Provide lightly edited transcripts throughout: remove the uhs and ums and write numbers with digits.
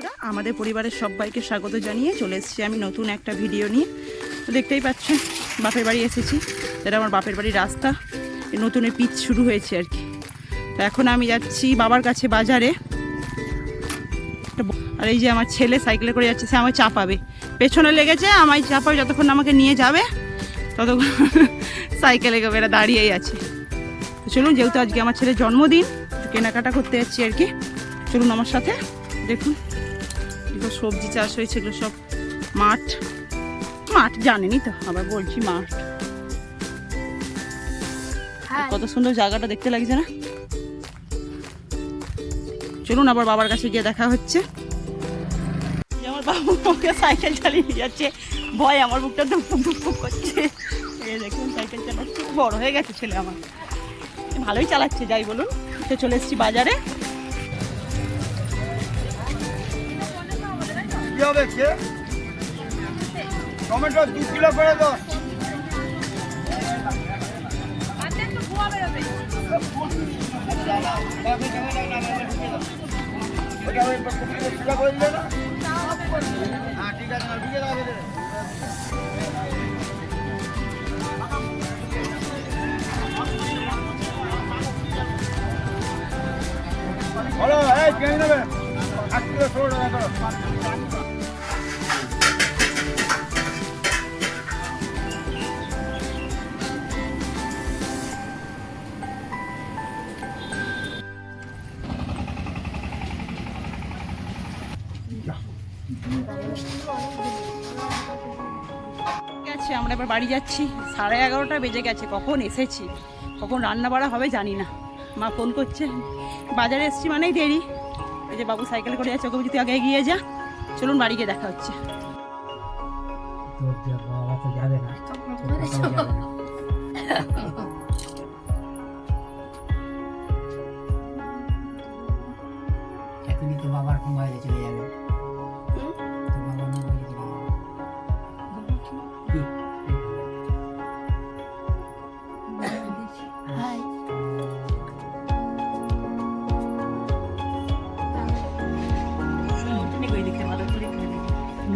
বন্ধুরা, আমাদের পরিবারের সবাইকে স্বাগত জানিয়ে চলে এসেছি আমি নতুন একটা ভিডিও নিয়ে। তো দেখতেই পাচ্ছেন বাপের বাড়ি এসেছি, এটা আমার বাপের বাড়ির রাস্তা, নতুন পিচ শুরু হয়েছে আর কি। তো এখন আমি যাচ্ছি বাবার কাছে বাজারে। আর এই যে আমার ছেলে সাইকেলে করে যাচ্ছে, সে আমায় চাপাবে, পেছনে লেগেছে, আমায় চাপাবে, যতক্ষণ আমাকে নিয়ে যাবে ততক্ষণ সাইকেলে এরা দাঁড়িয়েই আছে। তো চলুন, যেহেতু আজকে আমার ছেলের জন্মদিন, কেনাকাটা করতে যাচ্ছি আর কি। চলুন আমার সাথে। দেখুন এগুলো সবজি চাষ হয়েছে, এগুলো সব মাঠ মাঠ জানেনই তো, আবার বলছি মাঠ। কত সুন্দর জায়গাটা দেখতে লাগছে না? চলুন আবার বাবার কাছে গিয়ে দেখা হচ্ছে। আমার বাবু আমাকে সাইকেল চালিয়ে নিয়ে যাচ্ছে, ভয় আমার বুকটা ধুক করছে। এই দেখুন সাইকেল চালাচ্ছে, বড় হয়ে গেছে ছেলে আমার, ভালোই চালাচ্ছে যাই বলুন। তো চলে এসেছি বাজারে। টমেটো 2 কিলো করে দাও। ঠিক আছে, বলো এই কে নেবে? 8 কিলো 16 টাকা করো। গেছে, আমরা এবার বাড়ি যাচ্ছি। 11:30 বেজে গেছে, কখন এসেছি, কখন রান্না বাড়া হবে জানি না। মা ফোন করছে, বাজারে এসেছি মানেই দেরি। এই যে বাবু সাইকেল করে যাচ্ছে, ওকে যদি আগে এগিয়ে যা। চলুন বাড়ি গিয়ে দেখা হচ্ছে। এখনই তো বাবার মোবাইলে চলে যাবে।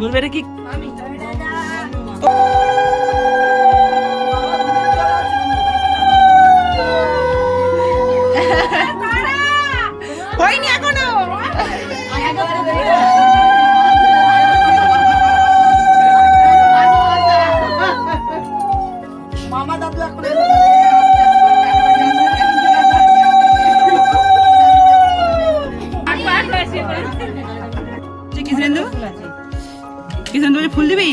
বলবে কি হয়নি এখনো। মামা দাদু এখন কিষেন্দু ফুল দিবি?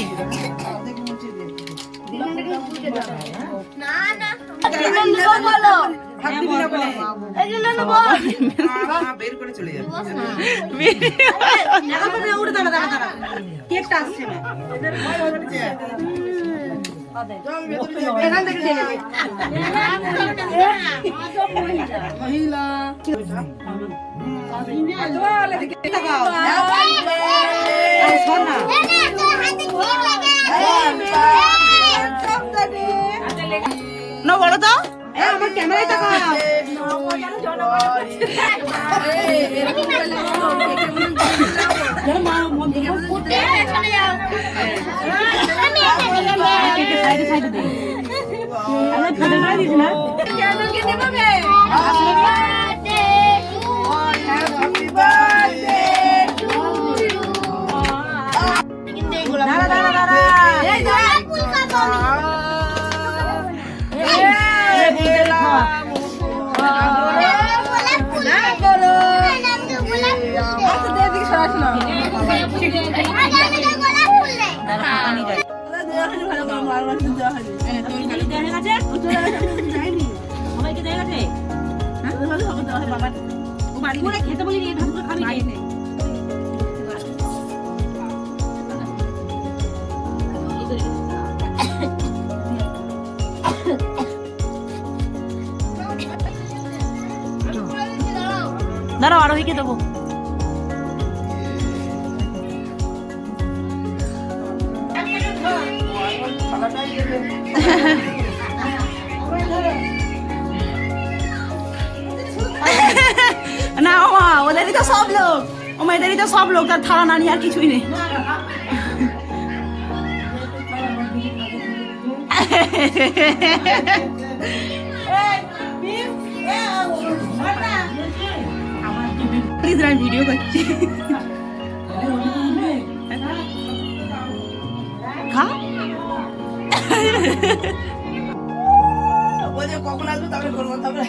বের করে চলে যাবে। না বলো তো, আমার ক্যামেরায় তাকাও। খেতে বলি খাবি। দাঁড়াও আরোহীকে দেবো। না ওদেরই তো সব লোক, ও মেয়েদেরই তো সব লোক, তার থালা নানি আর কিছুই নেই। আমি ভিডিও করছি, খা। কখন আসবে তারপরে করবো তারপরে